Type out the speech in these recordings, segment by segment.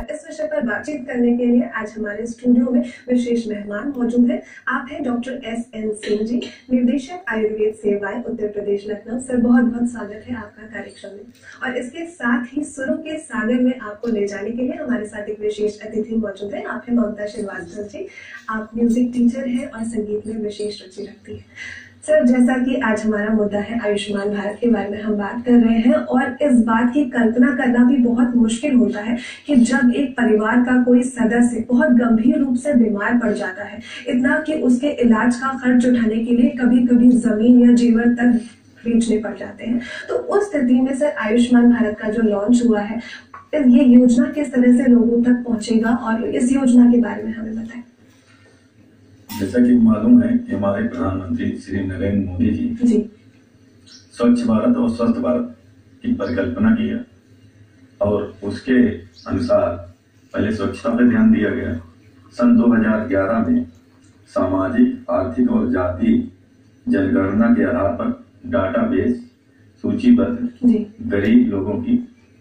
और इस विषय पर बातचीत करने के लिए आज हमारे स्टूडियो में विशेष मेहमान मौजूद हैं। आप हैं डॉक्टर S.N. सिंह जी, निर्देशक आयुर्वेद सेवाएं उत्तर प्रदेश लखनऊ। सर बहुत बहुत स्वागत है आपका कार्यक्रम में। और इसके साथ ही सुरों के सागर में आपको ले जाने के लिए हमारे साथ एक विशेष अतिथि मौजूद है। आप हैं ममता श्रीवास्तव जी, आप म्यूजिक टीचर हैं और संगीत में विशेष रुचि रखती है। सर जैसा कि आज हमारा मुद्दा है आयुष्मान भारत के बारे में हम बात कर रहे हैं और इस बात की कल्पना करना भी बहुत मुश्किल होता है कि जब एक परिवार का कोई सदस्य बहुत गंभीर रूप से बीमार पड़ जाता है, इतना कि उसके इलाज का खर्च उठाने के लिए कभी कभी जमीन या जेवर तक बेचने पड़ जाते हैं। तो उस स्थिति में सर आयुष्मान भारत का जो लॉन्च हुआ है, ये योजना किस तरह से लोगों तक पहुंचेगा और इस योजना के बारे में हमें बताएं। जैसा कि मालूम है कि हमारे प्रधानमंत्री श्री नरेंद्र मोदी जी स्वच्छ भारत और स्वस्थ भारत की परिकल्पना किया और उसके अनुसार पहले स्वच्छता पर ध्यान दिया गया। सन 2011 में सामाजिक, आर्थिक और जाति जनगणना के आधार पर डाटाबेस सूचीबद्ध गरीब लोगों की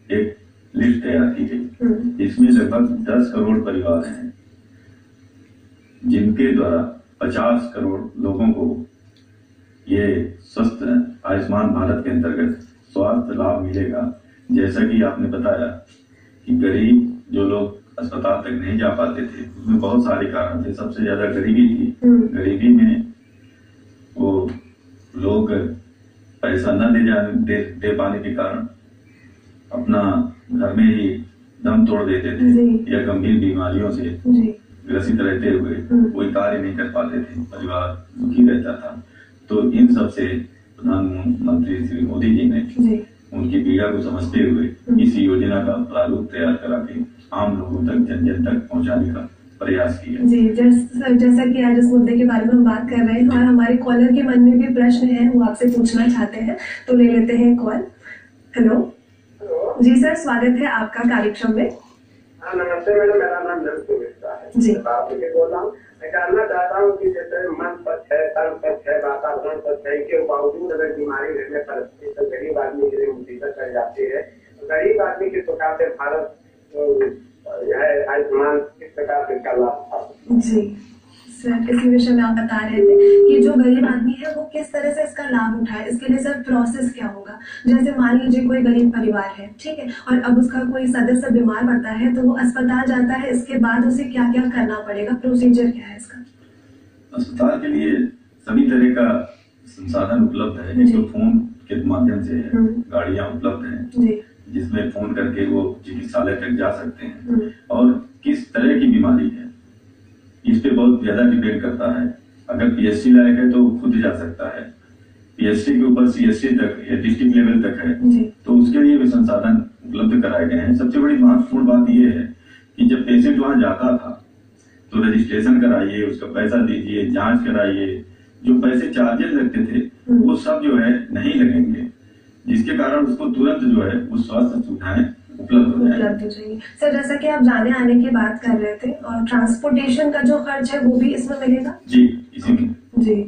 एक लिस्ट तैयार की गई। इसमें लगभग 10 करोड़ परिवार हैं जिनके द्वारा 50 करोड़ लोगों को ये स्वस्थ आयुष्मान भारत के अंतर्गत स्वास्थ्य लाभ मिलेगा। जैसा कि आपने बताया कि गरीब जो लोग अस्पताल तक नहीं जा पाते थे, उसमें बहुत सारे कारण थे। सबसे ज्यादा गरीबी थी। गरीबी में वो लोग पैसा न दे पाने के कारण अपना घर में ही दम तोड़ देते थे या गंभीर बीमारियों से ग्रसित रहते हुए कोई कार्य नहीं कर पाते थे, परिवार दुखी रहता था। तो इन सब से प्रधानमंत्री श्री मोदी जी ने उनकी पीड़ा को समझते हुए इस योजना का प्रारूप तैयार करा के आम लोगों तक, जन जन तक पहुंचाने का प्रयास किया। जी जैसा कि आज इस मुद्दे के बारे में हम बात कर रहे हैं और हमारे कॉलर के मन में भी प्रश्न है, वो आपसे पूछना चाहते हैं, तो ले लेते हैं कॉल। हेलो जी सर, स्वागत है आपका कार्यक्रम में। नमस्ते मैडम, मेरा नाम नंदू मिश्रा है जी। आपके बोल रहा हूँ, मैं जानना चाहता हूँ कि जैसे मन स्वच्छ है, तन स्वच्छ है, वातावरण स्वच्छ है, के बावजूद अगर बीमारी रहने पर तो गरीब आदमी के लिए मुसीबत कर जाती है, तो गरीब आदमी किस प्रकार से भारत है आयुष्मान किस प्रकार से इसका लाभ जी सर, इसी विषय में आप बता रहे थे कि जो गरीब आदमी है वो किस तरह से इसका लाभ उठाए। इसके लिए सर प्रोसेस क्या होगा? जैसे मान लीजिए कोई गरीब परिवार है, ठीक है, और अब उसका कोई सदस्य बीमार पड़ता है तो वो अस्पताल जाता है, इसके बाद उसे क्या क्या करना पड़ेगा, प्रोसीजर क्या है इसका? अस्पताल के लिए सभी तरह का संसाधन उपलब्ध है। एक तो फोन के माध्यम से गाड़ियाँ उपलब्ध हैं जिसमें फोन करके वो चिकित्सालय तक जा सकते हैं। और किस तरह की बीमारी है इस पे बहुत ज्यादा डिपेंड करता है। अगर पीएचसी लायक है तो खुद जा सकता है, पीएचसी के ऊपर सीएचसी तक या डिस्ट्रिक्ट लेवल तक है तो उसके लिए भी संसाधन उपलब्ध कराए गए हैं। सबसे बड़ी महत्वपूर्ण बात यह है कि जब पेशेंट वहां जाता था तो रजिस्ट्रेशन कराइए, उसका पैसा दीजिए, जांच कराइए, जो पैसे चार्जेस लगते थे वो सब जो है नहीं लगेंगे, जिसके कारण उसको तुरंत जो है वो स्वास्थ्य सुविधाएं उपलब्ध हो जाएंगी। सर जैसा कि आप जाने आने की बात कर रहे थे और ट्रांसपोर्टेशन का जो खर्च है वो भी इसमें मिलेगा? जी इसी में। जी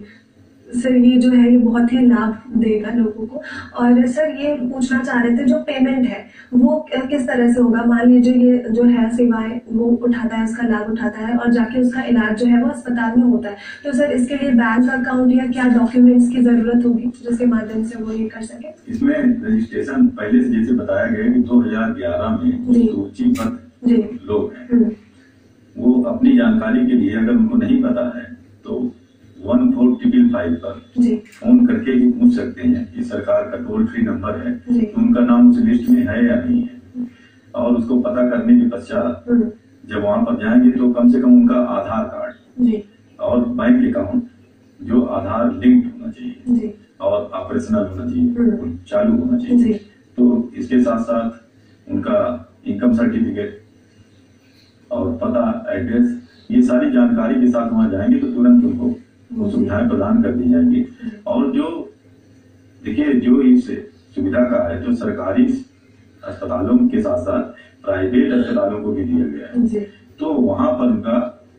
सर ये जो है ये बहुत ही लाभ देगा लोगों को। और सर ये पूछना चाह रहे थे, जो पेमेंट है वो किस तरह से होगा? मान लीजिए ये जो है सेवाएं वो उठाता है, उसका लाभ उठाता है और जाके उसका इलाज जो है वो अस्पताल में होता है, तो सर इसके लिए बैंक अकाउंट या क्या डॉक्यूमेंट्स की जरूरत होगी जिसके माध्यम से वो ये कर सके? इसमें रजिस्ट्रेशन पहले से जैसे बताया गया कि 2011 में सूचीबद्ध लोग हैं, वो अपनी जानकारी के लिए अगर उनको नहीं पता है तो 1455 पर फोन करके ही पूछ सकते हैं कि सरकार का टोल फ्री नंबर है तो उनका नाम उस लिस्ट में है या नहीं है। और उसको पता करने के पश्चात जब वहां पर जाएंगे तो कम से कम उनका आधार कार्ड और बैंक अकाउंट जो आधार लिंक्ड होना चाहिए और ऑपरेशनल होना चाहिए, चालू होना चाहिए। तो इसके साथ साथ उनका इनकम सर्टिफिकेट और पता, एड्रेस, ये सारी जानकारी के साथ वहां जाएंगे तो तुरंत उनको वो सुविधाएं प्रदान कर दी जाएंगी। और जो देखिए जो इस सुविधा का है तो सरकारी अस्पतालों के साथ साथ प्राइवेट अस्पतालों को भी दिया गया है, तो वहां पर उनका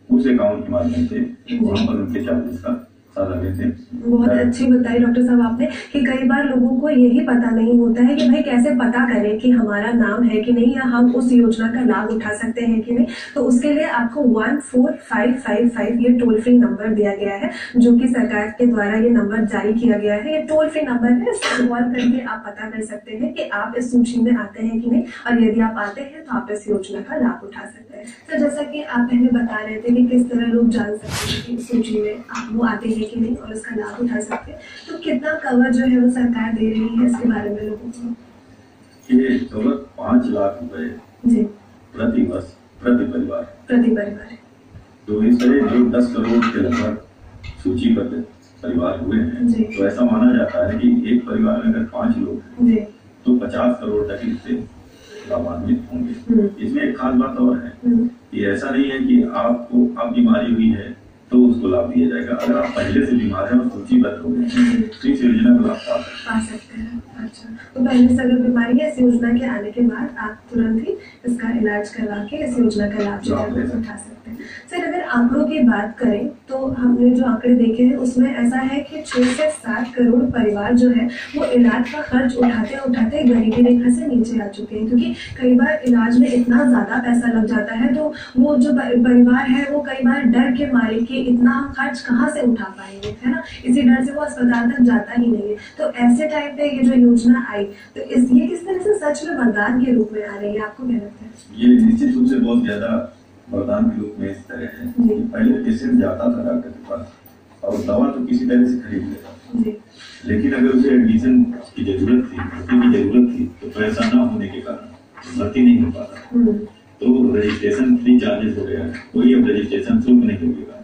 उस अकाउंट के माध्यम से वहां पर उनके चार्जेस का सादा लेते हैं। बहुत अच्छी बताई डॉक्टर साहब आपने कि कई बार लोगों को यही पता नहीं होता है कि भाई कैसे पता करें कि हमारा नाम है कि नहीं, या हम उस योजना का लाभ उठा सकते हैं कि नहीं। तो उसके लिए आपको 14555 ये टोल फ्री नंबर दिया गया है, जो कि सरकार के द्वारा ये नंबर जारी किया गया है। ये टोल फ्री नंबर है, इसको कॉल करके आप पता कर सकते हैं कि आप इस सूची में आते हैं कि नहीं, और यदि आप आते हैं तो आप इस योजना का लाभ उठा सकते हैं। तो जैसा कि आप पहले बता रहे थे कि किस तरह लोग जान सकते हैं कि इस सूची में आप वो आते हैं कि नहीं और इसका लाभ उठा सकते हैं, तो कितना कवर जो है वो सरकार दे रही है इसके बारे में लोगों को? ये कवर 5 लाख रुपए जी प्रति वर्ष प्रति परिवार। तो इस तरह जो 10 करोड़ के लगभग सूचीबद्ध परिवार हुए हैं, तो ऐसा माना जाता है कि एक परिवार में अगर 5 लोग हैं तो 50 करोड़ तक इससे लाभान्वित होंगे। इसमें एक खास बात और है कि ऐसा नहीं है कि आपको अब बीमारी हुई है तो उसको लाभ दिया जाएगा। अगर आप पहले से बीमार हैं और सूचीबद्ध हो गए तो इस योजना का लाभ पा सकते हैं। अच्छा, तो पहले से अगर बीमारी है, इस योजना के आने के बाद आप तुरंत ही इसका इलाज करवा के इस योजना का लाभ जो है उठा सकते हैं। सर, अगर आंकड़ों की बात करें तो हमने जो आंकड़े देखे हैं उसमें ऐसा है कि 6 से 7 करोड़ परिवार जो है वो इलाज का खर्च उठाते उठाते गरीबी रेखा से नीचे आ चुके हैं, क्योंकि कई बार इलाज में इतना ज्यादा पैसा लग जाता है तो वो जो परिवार है वो कई बार डर के मारे कि इतना खर्च कहाँ से उठा पाएंगे, है ना, इसी डर से वो अस्पताल तक जाता ही नहीं है। तो ऐसे टाइम पे ये जो योजना आई तो ये किस तरह से सच में वरदान के रूप में आ रही है, आपको क्या लगता है? ये निश्चित रूप से बहुत ज्यादा वरदान के रूप में इस तरह है कि पहले पेशेंट जाता था डॉक्टर के पास और दवा तो किसी तरह से खरीद लेता, लेकिन अगर उसे एडमिशन की जरूरत थी, भर्ती की जरूरत थी, तो पैसा न होने के कारण भर्ती नहीं हो पाता। तो रजिस्ट्रेशन फ्री चार्जेस हो गया है, कोई अब रजिस्ट्रेशन शुल्क नहीं लगेगा।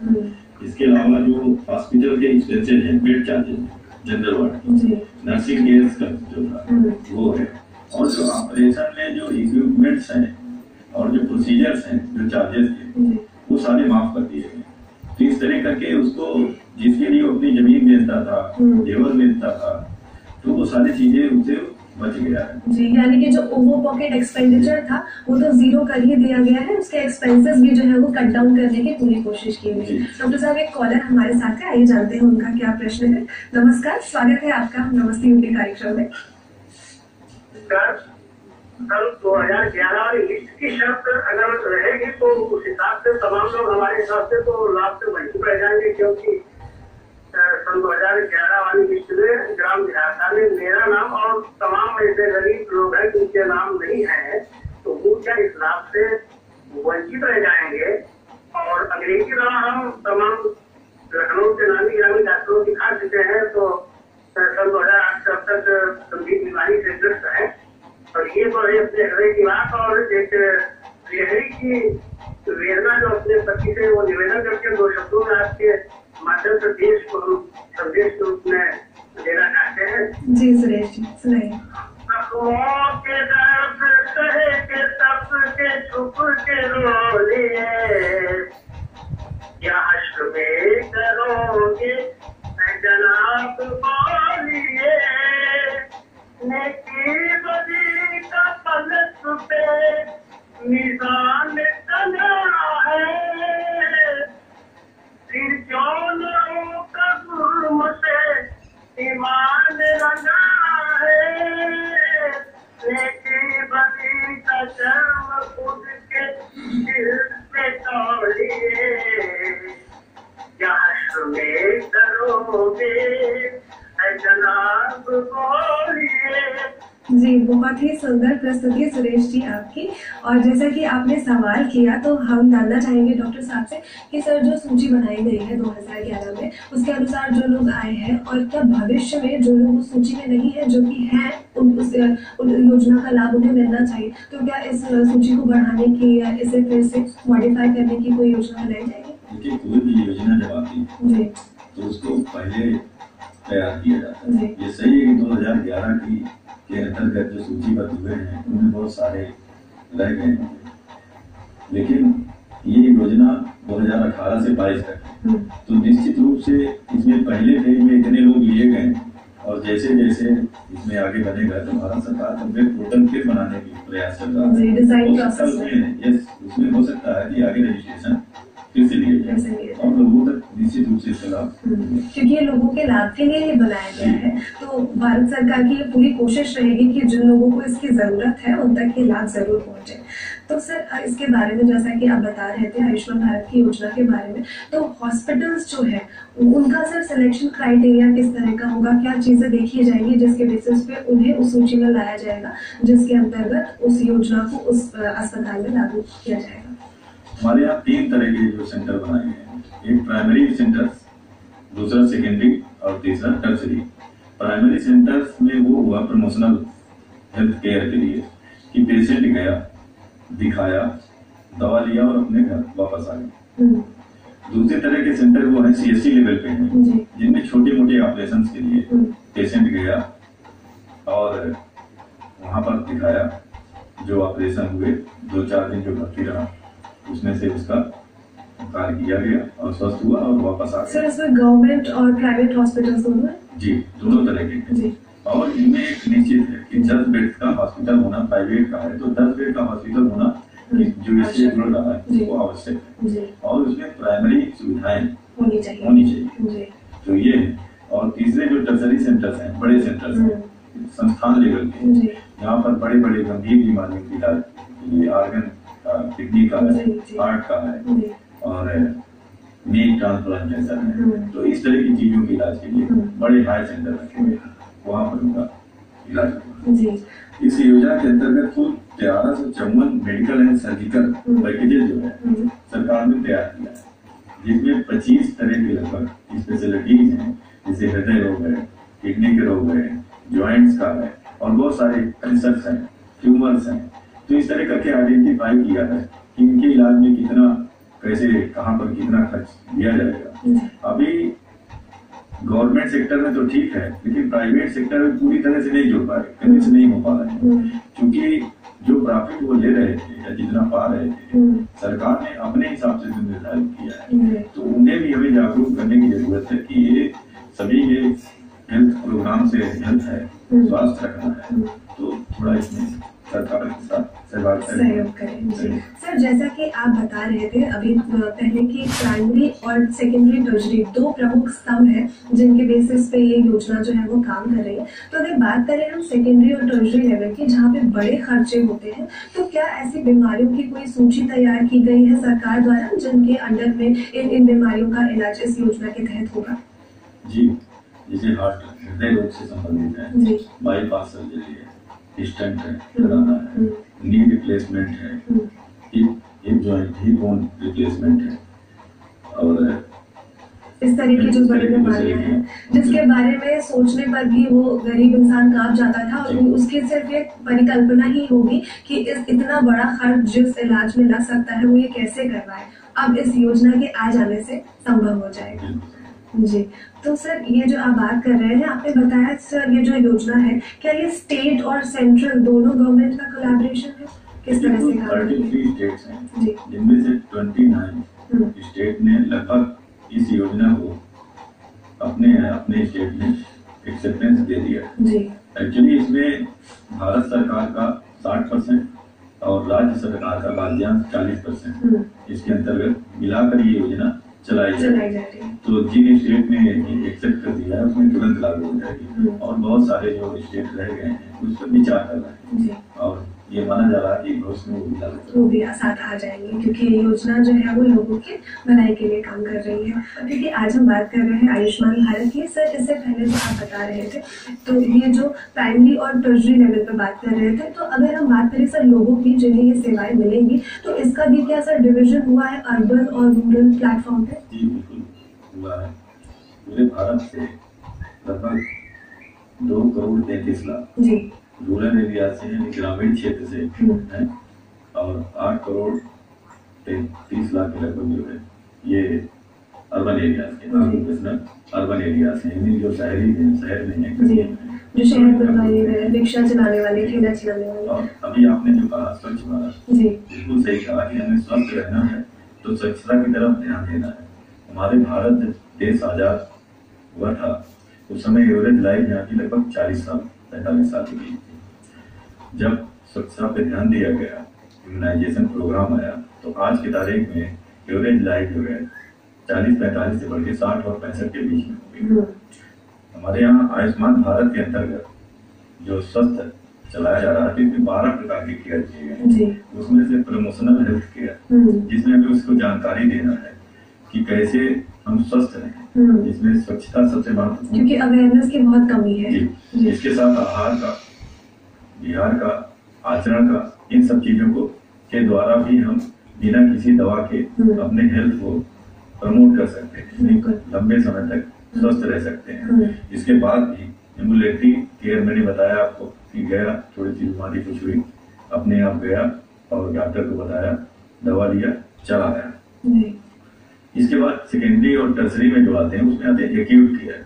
इसके अलावा जो हॉस्पिटल के एक्सपेंसेज हैं, bed charges, general ward, nursing care का जो था वो है, और जो ऑपरेशन में जो इक्विपमेंट्स हैं और जो प्रोसीजर्स हैं, जो चार्जेस थे वो सारे माफ कर दिए गए। तो इस तरह करके उसको जिसके लिए वो अपनी जमीन बेचता था, जेवर बेचता था, तो वो सारी चीजें उससे बच गया है। जी, यानी कि जो ओवर पॉकेट एक्सपेंडिचर था वो तो जीरो कर ही दिया गया है, उसके एक्सपेंसेस भी जो है वो कट डाउन करने की पूरी कोशिश की गई। डॉक्टर साहब, एक कॉलर हमारे साथ है, आइए जानते हैं उनका क्या प्रश्न है। नमस्कार, स्वागत है आपका नमस्ते यूपी कार्यक्रम में। कल 2011 वाली लिस्ट की शर्त अगर रहेगी तो उस हिसाब से तमाम लोग हमारे हिसाब से तो लाभ से वंचित रह जाएंगे, क्योंकि सन 2011 वाली लिस्ट में ग्राम विधाता में मेरा नाम और तमाम ऐसे गरीब लोग हैं जिनके नाम नहीं है, तो वो क्या इस लाभ से वंचित रह जाएंगे। और अंग्रेजी दवा हम तमाम लखनऊ के नामी ग्रामीण डॉक्टरों दिखा चुके हैं, तो सन 2008 से अब तक गंभीर बीमारी से ग्रस्त है। और ये तो है अपने हृदय की बात, और एक गृहिणी की वेदना जो अपने पति से वो निवेदन करके 2 शब्दों में आपके माध्यम से देश को हम संदेश के रूप में देना चाहते हैं। जी सुरेश जी, सुनाइए। के दर्द सहे के तप के छुप के रो लिए, क्या हश्र में करोगे जनाब बोलिए, नेकी बदी का पलक पे निशान तना है, फिर क्यों लोगों का जुर्म से ईमान रंगा है, नेकी बदी का शर्म खुद के दिल पे तोड़िए, क्या हश्र में करोगे जनाब बोलिए। जी, बहुत ही सुंदर प्रस्तुति सुरेश जी आपकी। और जैसा कि आपने सवाल किया तो हम जानना चाहेंगे डॉक्टर साहब से कि सर, जो सूची बनाई गई है 2011 में, उसके अनुसार जो लोग आए हैं और क्या भविष्य में जो लोग उस सूची में नहीं है, जो कि हैं, उन योजना का लाभ उन्हें मिलना चाहिए, तो क्या इस सूची को बढ़ाने की या इसे फिर से मॉडिफाई करने की कोई योजना बनाई जाएगी? देखिए, कोई भी योजना जब आती है तो उसको पहले तैयार किया जाता है। ये सही है कि 2011 के अंतर्गत जो सूचीबद्ध हुए हैं उनमें बहुत सारे रह गए हैं, लेकिन ये योजना 2018 से 22 तक है, तो निश्चित रूप से इसमें पहले फेज में इतने लोग लिए गए और जैसे जैसे इसमें आगे बढ़ेगा तो भारत सरकार अपने पोर्टल फिर बनाने की प्रयास चल रहा है। उसमें हो सकता है कि आगे रजिस्ट्रेशन फिर से लिए जाए और लोगों तक निश्चित रूप से इसका लाभ, क्योंकि ये लोगों के लाभ के लिए ही बनाया गया है, तो भारत सरकार की ये पूरी कोशिश रहेगी कि जिन लोगों को इसकी जरूरत है उन तक ये लाभ जरूर पहुंचे। तो सर इसके बारे में जैसा कि आप बता रहे थे आयुष्मान भारत की योजना के बारे में, तो हॉस्पिटल्स जो है उनका सर सिलेक्शन क्राइटेरिया किस तरह का होगा, क्या चीजें देखी जाएंगी जिसके बेसिस पे उन्हें उस सूची में लाया जाएगा जिसके अंतर्गत उस योजना को उस अस्पताल में लागू किया जाएगा? हमारे यहाँ 3 तरह के जो सेंटर बनाए गए हैं, एक प्राइमरी सेंटर्स, दूसरा सेकेंडरी और तीसरा टर्शरी। प्राइमरी सेंटर्स में वो हुआ प्रमोशनल हेल्थ केयर के लिए कि पेशेंट गया, दिखाया, दवा लिया और अपने घर वापस आ गया। दूसरे तरह के सेंटर वो है CSC लेवल पे हैं, जिनमें छोटे मोटे ऑपरेशन के लिए पेशेंट गया और वहां पर दिखाया, जो ऑपरेशन हुए 2-4 दिन जो भर्ती रहा उसमें से उसका कार्य किया गया और स्वस्थ हुआ और वापस आ गया। सर इसमें गवर्नमेंट और प्राइवेट हॉस्पिटल्स दोनों है? जी, दोनों तरह के हैं। और इनमें एक निश्चित है कि 10 बेड का हॉस्पिटल होना, प्राइवेट का है तो 10 बेड का हॉस्पिटल होना जो इससे जुड़ रहा है वो आवश्यक है, और उसमें प्राइमरी सुविधाएं होनी चाहिए। तो ये है। और तीसरे जो टर्शरी सेंटर्स हैं, बड़े सेंटर्स हैं, संस्थान लेवल के, यहाँ पर बड़े बड़े गंभीर बीमारियों के इलाज के लिए ऑर्गन का, किडनी का है, हार्ट का है और नील ट्रांसप्लांटेशन है, तो इस तरह की चीजों के इलाज के लिए बड़े हाई सेंटर रखे हुए, वहाँ पर उनका इलाज होगा। इस योजना के अंतर्गत कुल 1354 मेडिकल एंड सर्जिकल पैकेजेस जो है सरकार ने तैयार किया है, जिसमें 25 तरह के लगभग स्पेशलिटीज हैं, जैसे हृदय रोग है, किडनी के रोग है, ज्वाइंट्स का है और बहुत सारे कैंसर्स हैं, ट्यूमर्स हैं। तो इस तरह करके आइडेंटिफाई किया है कि इनके इलाज में कितना, कैसे, कहाँ पर कितना खर्च दिया जाएगा। अभी गवर्नमेंट सेक्टर में तो ठीक है, लेकिन प्राइवेट सेक्टर में पूरी तरह से नहीं जुड़ पा रहे, कनेक्ट नहीं हो पा रहे हैं, क्योंकि जो प्रॉफिट वो ले रहे थे या जितना पा रहे थे सरकार ने अपने हिसाब से निर्धारित किया है। तो उन्हें भी हमें जागरूक करने की जरूरत है कि ये सभी ये हेल्थ प्रोग्राम से हेल्थ है, स्वास्थ्य रखना है, तो थोड़ा इसमें सरकार के साथ सहयोग करें। सर जैसा कि आप बता रहे थे अभी पहले की प्राइमरी और सेकेंडरी टर्शरी 2 प्रमुख स्तंभ हैं जिनके बेसिस पे ये योजना जो है वो काम कर रही है। तो अगर बात करें हम सेकेंडरी और टर्शरी लेवल की, जहाँ पे बड़े खर्चे होते हैं, तो क्या ऐसी बीमारियों की कोई सूची तैयार की गई है सरकार द्वारा जिनके अंडर में इन बीमारियों का इलाज इस योजना के तहत होगा? जी, जैसे हार्ट, हृदय रोग से संबंधित है, बाईपास सर्जरी है, स्टेंट है, कराना है, नी रिप्लेसमेंट है, hip joint, hip bone replacement है, और इस तरह की जो बड़ी बीमारियां हैं जिसके बारे में सोचने पर भी वो गरीब इंसान कांप जाता था, और उसकी सिर्फ एक परिकल्पना ही होगी कि इस इतना बड़ा खर्च जिस इलाज में लग सकता है वो ये कैसे करवाए। अब इस योजना के आ जाने से संभव हो जाएगा। जी, तो सर ये जो आप बात कर रहे हैं, आपने बताया सर ये जो योजना है क्या ये स्टेट और सेंट्रल दोनों गवर्नमेंट का कोलैबोरेशन है, किस तरह से काम कर रही है? 33 स्टेट्स हैं, जिनमें से 29 स्टेट ने लगभग इस योजना को अपने स्टेट में एक्सेप्टेंस दे दिया है। एक्चुअली इसमें भारत सरकार का 60% और राज्य सरकार का भाग्यांश 40%, इसके अंतर्गत मिलाकर ये योजना चलाई जाती है। तो जिन स्टेट ने एक्सेप्ट कर दिया है उसमें तुरंत लागू हो जाएगी, और बहुत सारे जो स्टेट रह गए हैं उस पर विचार कर रहे हैं, और ये माना जा रहा है कि भविष्य में वो भी साथ आ जाएंगे, क्योंकि ये योजना जो है वो लोगों की भलाई के लिए काम कर रही है। क्योंकि आज हम बात कर रहे हैं आयुष्मान भारत की। सर इससे पहले जो आप बता रहे थे, तो ये जो प्राइमरी और टर्शरी लेवल पर बात कर रहे थे, तो अगर हम बात करें सर लोगों की जिन्हें ये सेवाएं मिलेंगी, तो इसका भी क्या सर डिविजन हुआ है अर्बन और रूरल प्लेटफॉर्म पे? जी बिल्कुल हुआ है। पूरे भारत से लगभग 2,33 लाख जी रूरल एरिया से, ग्रामीण क्षेत्र से है, और 8,30 लाख के लगभग जो है ये अर्बन एरिया से, अर्बन एरिया से, यानी जो शहरी है, शहर में है, जो शहर में रिक्शा चलाने वाले, ठेला चलाने वाले। और अभी आपने जो कहा स्वच्छ भारत, जी बिल्कुल सही कहा कि हमें स्वस्थ रहना है तो स्वच्छता की तरफ ध्यान देना है। हमारे भारत देश आजाद हुआ था उस समय एवरेज लाइफ यहाँ की लगभग 45 साल की थी। जब स्वच्छता पे ध्यान दिया गया, इम्यूनाइजेशन प्रोग्राम आया, तो आज की तारीख में एवरेज लाइफ जो है 40-45 से बढ़ के 60 और 65 के बीच में हो गई। हमारे यहाँ आयुष्मान भारत के अंतर्गत जो स्वस्थ चलाया जा रहा है, इसमें 12 प्रकार के केयर किए गए। उसमें से प्रमोशनल हेल्थ केयर, जिसमें हमें उसको जानकारी देना है कि कैसे हम स्वस्थ रहें, जिसमें स्वच्छता सबसे महत्वपूर्ण, क्योंकि अवेयरनेस की बहुत कमी है। इसके साथ आहार का, विहार का, आचरण का, इन सब चीजों को के द्वारा भी हम बिना किसी दवा के अपने हेल्थ को प्रमोट कर सकते हैं, लंबे समय तक स्वस्थ रह सकते हैं। इसके बाद भी एम्बुलेटरी केयर, मैंने बताया आपको कि गया, थोड़ी सी बीमारी कुछ हुई, अपने आप गया और डॉक्टर को बताया, दवा लिया, चला गया। इसके बाद सेकेंडरी और टर्सरी में जो आते हैं, उसमें आते हैं एक्यूट केयर,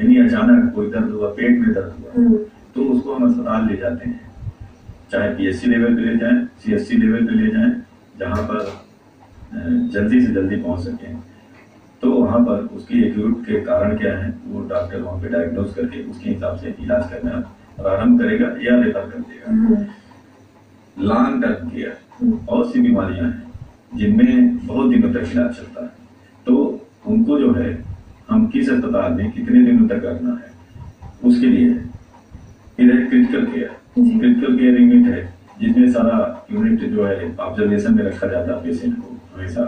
यानी अचानक कोई दर्द हुआ, पेट में दर्द हुआ, तो उसको हम अस्पताल ले जाते हैं, चाहे पीएचसी लेवल पे ले जाएं, सीएचसी लेवल पे ले जाएं, जहां पर जल्दी से जल्दी पहुंच सकें। तो वहां पर उसकी एक्यूट के कारण क्या है, वो डॉक्टर वहां पे डायग्नोज करके उसके हिसाब से इलाज करना प्रारंभ करेगा या रेफर कर देगा। लॉन्ग टर्म केयर, बहुत सी बीमारियां हैं जिनमें बहुत दिनों तक इलाज चलता है, तो उनको जो है हम किस अस्पताल में कितने दिनों तक रखना है, उसके लिए फिर है critical care. Critical care unit है जिसमें सारा यूनिट जो है ऑब्जर्वेशन में रखा जाता है पेशेंट को हमेशा,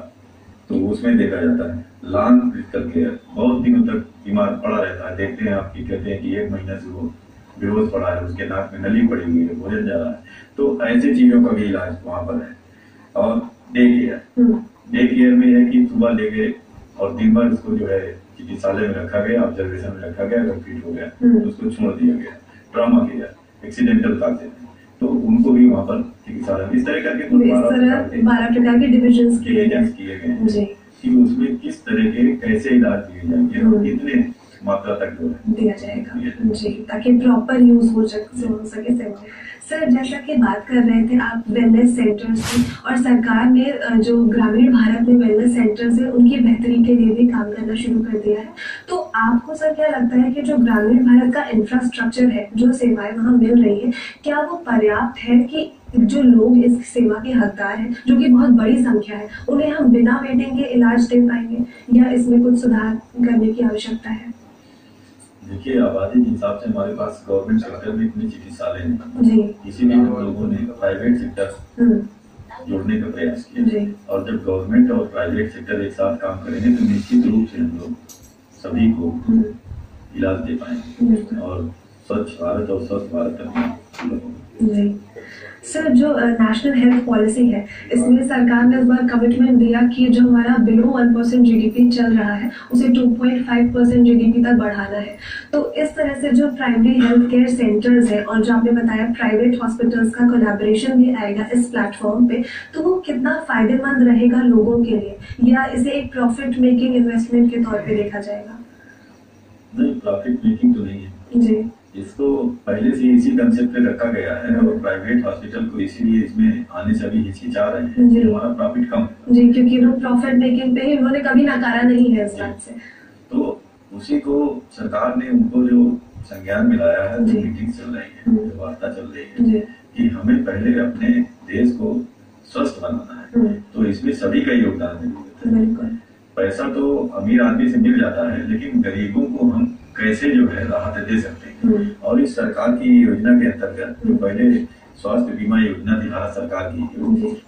तो उसमें देखा जाता है। लॉन्ग क्रिटिकल केयर, बहुत दिनों तक बीमार पड़ा रहता है, देखते हैं आपकी, कहते हैं कि 1 महीना से वो बेहोश पड़ा है, उसके नाक में नली पड़ी हुई है, भोजन जा रहा है, तो ऐसी चीजों का भी इलाज वहां पर है। और डे केयर में है कि सुबह ले गए और दिन भर उसको जो है चिकित्सालय में रखा गया, ऑब्जर्वेशन में रखा गया, अगर फिट हो गया तो उसको छोड़ दिया गया। ट्रॉमा केयर, एक्सीडेंटल काजे, तो उनको भी वहाँ पर चिकित्सालय में इस तरह करके 12 प्रकार के डिविजन्स किए गए कि उसमें किस तरह के कैसे इलाज दिए जाएंगे और कितने मात्रा तक जो है दिया जाएगा जी, ताकि प्रॉपर यूज हो सके सेवा। सर, जैसा कि बात कर रहे थे आप वेलनेस सेंटर्स की, और सरकार ने जो ग्रामीण भारत में वेलनेस सेंटर्स है उनकी बेहतरी के लिए भी काम करना शुरू कर दिया है, तो आपको सर क्या लगता है कि जो ग्रामीण भारत का इंफ्रास्ट्रक्चर है, जो सेवाएं वहाँ मिल रही है, क्या वो पर्याप्त है कि जो लोग इस सेवा के हकदार हैं, जो कि बहुत बड़ी संख्या है, उन्हें हम बिना वेटिंग के इलाज दे पाएंगे, या इसमें कुछ सुधार करने की आवश्यकता है? देखिए, आबादी के हिसाब से हमारे पास गवर्नमेंट सेक्टर में इतने चिकित्सालय नहीं, इसीलिए हम लोगों ने प्राइवेट सेक्टर जोड़ने का प्रयास किया। और जब गवर्नमेंट और प्राइवेट सेक्टर एक साथ काम करेंगे तो निश्चित रूप से हम लोग सभी को इलाज दे पाएंगे और स्वच्छ भारत और स्वस्थ भारत करना। सर, जो नेशनल हेल्थ पॉलिसी है, इसमें सरकार ने इस बार कमिटमेंट दिया कि जो हमारा बिलो 1% जीडीपी चल रहा है उसे 2.5% जीडीपी तक बढ़ाना है। तो इस तरह से जो प्राइमरी हेल्थ केयर सेंटर्स है और जो आपने बताया प्राइवेट हॉस्पिटल्स का कोलैबोरेशन भी आएगा इस प्लेटफॉर्म पे, तो वो कितना फायदेमंद रहेगा लोगों के लिए, या इसे एक प्रॉफिट मेकिंग इन्वेस्टमेंट के तौर पे देखा जाएगा? नहीं, प्रॉफिट मेकिंग तो नहीं है जी। इसको पहले से इसी कंसेप्ट पे रखा गया है और प्राइवेट हॉस्पिटल को इसीलिए इसमें आने से अभी हिचकिचा रहे हैं कि हमारा प्रॉफिट कम जी, क्योंकि वो प्रॉफिट मेकिंग पे ही उन्होंने कभी नकारा नहीं है इस बात से। तो उसी को सरकार ने उनको जो संज्ञान में लाया है, जो मीटिंग चल रही है, जो वार्ता चल रही है कि हमें पहले अपने देश को स्वस्थ बनाना है, तो इसमें सभी का योगदान है। पैसा तो अमीर आदमी से मिल जाता है, लेकिन गरीबों को हम कैसे जो है राहत दे सकते हैं। और इस सरकार की योजना के अंतर्गत जो पहले स्वास्थ्य बीमा योजना थी भारत सरकार की,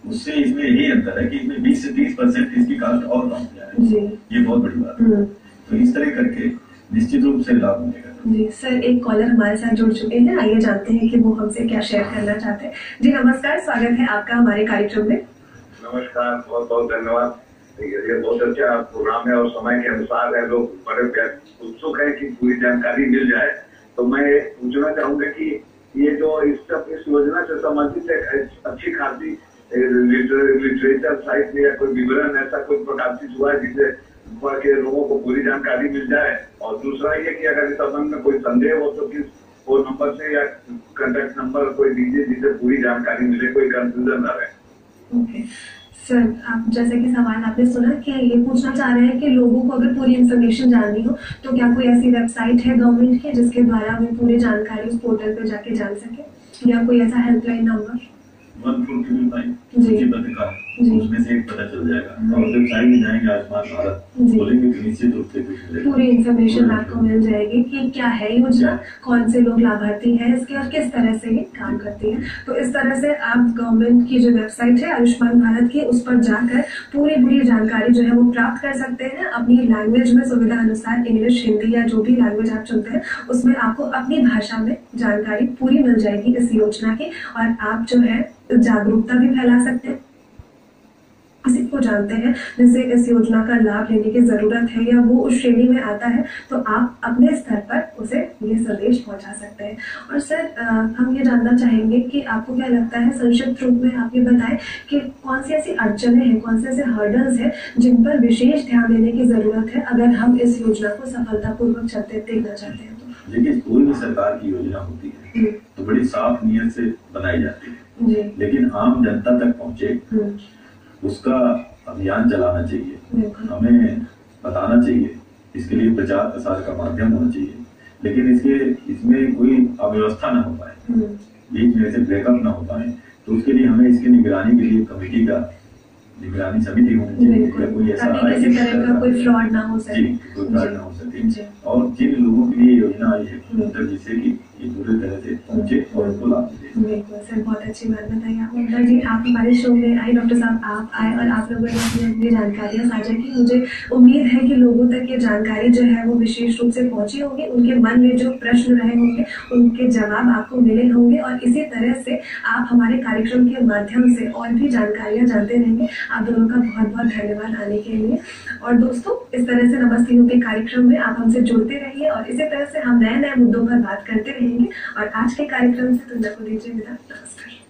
उससे इसमें यही अंतर है कि इसमें 20 से 30% इसकी कास्ट और कम हो जाए, ये बहुत बड़ी बात है। तो इस तरह करके निश्चित रूप से लाभ मिलेगा। जी सर, एक कॉलर हमारे साथ जुड़ चुके हैं, आइए जानते हैं कि वो हमसे क्या शेयर करना चाहते हैं। जी नमस्कार, स्वागत है आपका हमारे कार्यक्रम में। नमस्कार, बहुत बहुत धन्यवाद। ये बहुत अच्छा प्रोग्राम है और समय के अनुसार है, लोग बड़े उत्सुक है कि पूरी जानकारी मिल जाए। तो मैं पूछना चाहूंगा कि ये जो इस योजना से संबंधित एक अच्छी खासी लिटरेचर साइट में या कोई विवरण ऐसा कोई प्रकाशित हुआ है जिससे पढ़ के लोगों को पूरी जानकारी मिल जाए? और दूसरा ये कि अगर इस संबंध में कोई संदेह हो तो किस फोन नंबर से या कॉन्टेक्ट नंबर कोई दीजिए जिससे पूरी जानकारी मिले, कोई कंफ्यूजन न रहे। सर, आप जैसे कि सवाल आपने सुना कि ये पूछना चाह रहे हैं कि लोगों को अगर पूरी इन्फॉर्मेशन जाननी हो तो क्या कोई ऐसी वेबसाइट है गवर्नमेंट की जिसके द्वारा वो पूरी जानकारी उस पोर्टल पे जाके जान सके, या कोई ऐसा हेल्पलाइन नंबर? 1499 जी। उसमें से एक पता चल जाएगा। और वेबसाइट में जाएंगे आयुष्मान भारत बोलेंगे तो निश्चित रूप से कुछ पूरी इन्फॉर्मेशन आपको मिल जाएगी कि क्या है योजना, कौन से लोग लाभार्थी हैं इसके और किस तरह से ये काम करती है। तो इस तरह से आप गवर्नमेंट की जो वेबसाइट है आयुष्मान भारत की, उस पर जाकर पूरी जानकारी जो है वो प्राप्त कर सकते हैं अपनी लैंग्वेज में, सुविधा अनुसार इंग्लिश, हिंदी या जो भी लैंग्वेज आप चुनते हैं उसमें आपको अपनी भाषा में जानकारी पूरी मिल जाएगी इस योजना की। और आप जो है जागरूकता भी फैला सकते हैं, किसी को जानते हैं जिसे इस योजना का लाभ लेने की जरूरत है या वो उस श्रेणी में आता है, तो आप अपने स्तर पर उसे ये संदेश पहुंचा सकते हैं। और सर हम ये जानना चाहेंगे कि आपको क्या लगता है, संक्षिप्त रूप में आप ये बताएं कि कौन सी ऐसी अड़चने हैं, कौन से ऐसे हर्डल्स हैं जिन पर विशेष ध्यान देने की जरूरत है अगर हम इस योजना को सफलतापूर्वक चलते देखना चाहते हैं तो। देखिए, कोई भी सरकार की योजना होती है तो बड़ी साफ नियत से बनाई जाती है, लेकिन आम जनता तक पहुंचे उसका अभियान चलाना चाहिए, हमें बताना चाहिए, इसके लिए प्रचार प्रसार का माध्यम होना चाहिए। लेकिन इसमें कोई अव्यवस्था न हो पाए, बीच में से ब्रेकअप न हो पाए, तो उसके लिए हमें इसकी निगरानी के लिए कमेटी का निगरानी समिति होनी चाहिए, कोई ऐसा किसी तरह का कोई फ्रॉड ना हो सके, कोई फ्रॉड ना हो सके। और जिन लोगों के लिए योजना आई है जिससे कि ये पूरी तरह से पहुंचे और उनको लाभ मिले। बिल्कुल सर, बहुत अच्छी बात बताई आपने। जी, आप हमारे शो में आए, डॉक्टर साहब आप आए और आप लोगों ने अपनी जानकारियां साझा की। मुझे उम्मीद है कि लोगों तक ये जानकारी जो है वो विशेष रूप से पहुंची होगी, उनके मन में जो प्रश्न रहे होंगे उनके जवाब आपको मिले होंगे और इसी तरह से आप हमारे कार्यक्रम के माध्यम से और भी जानकारियां जानते रहेंगे। आप दोनों का बहुत बहुत धन्यवाद आने के लिए। और दोस्तों, इस तरह से नमस्ते यूपी कार्यक्रम में आप हमसे जुड़ते रहिए और इसी तरह से हम नए मुद्दों पर बात करते रहेंगे। और आज के कार्यक्रम से तुम को दीजिए विदा, नमस्कार।